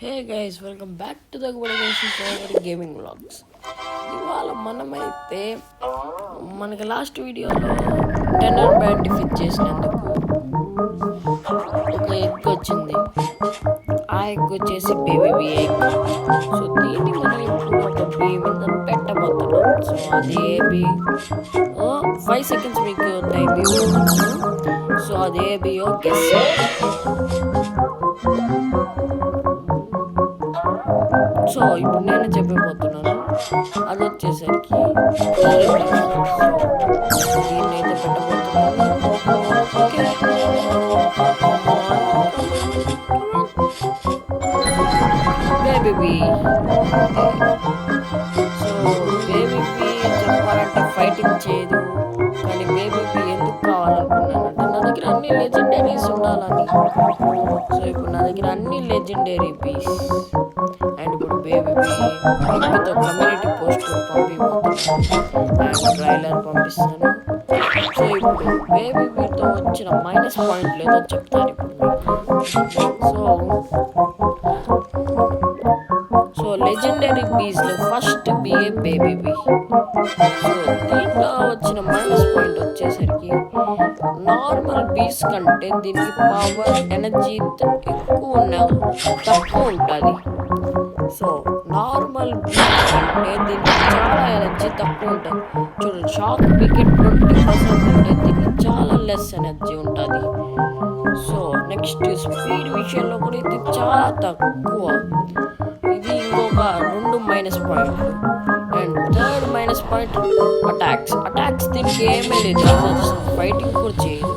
Hey guys welcome back to the gaming vlogs. ఇవాళ మనమైతే మనకి లాస్ట్ వీడియోలో టెన్నర్ బ్యాండ్ డిఫీట్ చేసినందుకు ఒక ఎగ్ వచ్చింది. ఆ ఎగ్ వచ్చేసి బేబీ ఎగ్. సో దీన్ని మనం ఇప్పుడు ఒక బీ మీద పెట్టబోతున్నాం. సో అదే బీ 5 seconds మీకు టైం ఇవ్వబోతున్నాను. సో అదే బియో గెస్. సో ఇప్పుడు నేను చెప్పబోతున్నాను. అది వచ్చేసరికి దీన్ని అయితే పెట్టబోతున్నాను. బేబీ. సో బేబీ చెప్పాలంటే ఫైటింగ్ చేయదు, కానీ బేబీ ఎందుకు కావాలనుకున్నానంటే నా దగ్గర అన్ని లెజెండరీస్ ఉండాలని. సో ఇప్పుడు నా దగ్గర అన్ని లెజెండరీ పీస్ అండ్ ఇప్పుడు బేబీ ఎగ్తో కమ్యూనిటీ పోస్ట్ పంపిపోతాను అండ్ ట్రైలర్ పంపిస్తాను. సో ఇప్పుడు బేబీతో వచ్చిన మైనస్ పాయింట్ లేదో చెప్తాను ఇప్పుడు సో లెజెండరీ బీస్లో ఫస్ట్ బిఏ బేబీ. సో దీంట్లో వచ్చిన మైనస్ పాయింట్ వచ్చేసరికి నార్మల్ బీస్ కంటే దీనికి పవర్ ఎనర్జీ తక్కువ ఉంటుంది. సో నార్మల్ బీస్ అంటే దీనికి చాలా ఎనర్జీ తక్కువ ఉంటుంది. చూడండి, షాక్ వికెట్ 20% ఉంటే దీనికి చాలా లెస్ ఎనర్జీ ఉంటుంది. సో నెక్స్ట్ స్పీడ్ విషయంలో కూడా ఇది చాలా తక్కువ. ఇది ఇంకొక 2 minus point. And third minus point attacks దీనికి ఏమీ లేదు, ఫైటింగ్ కూడా చేయదు.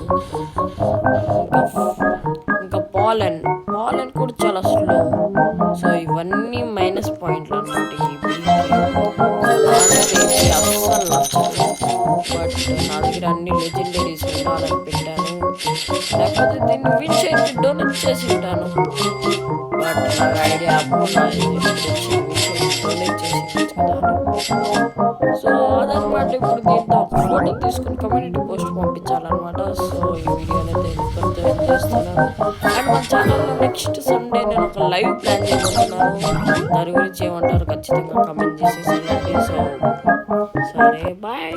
ఇంకా పాలన్ కూడా చాలా స్లో. సో ఇవన్నీ మైనస్ పాయింట్లు అన్నమాట. అస్సలు నచ్చదు. బట్ నా దగ్గర అన్ని లెజెండరీస్ ఉండాలని పెట్టాను, లేకపోతే దీన్ని విన్ చేసి డొనేట్ చేసి ఉంటాను. బట్ నాకు ఐడియా డొనేట్ చేసి కదా. సో అదనమాట. ఇప్పుడు దీంతో ఒక ఫోటో తీసుకుని కమ్యూనిటీ పోస్ట్ పంపించాలన్నమాట. సో ఈ వీడియోని అయితే ఇంకొంత చేస్తున్నాను. అండ్ మన ఛానల్లో నెక్స్ట్ సండే నేను ఒక లైవ్ ప్లాన్ చేయబోతున్నాను. దాని గురించి ఏమంటారు ఖచ్చితంగా కమెంట్ చేసేసి. సో సరే, బాయ్.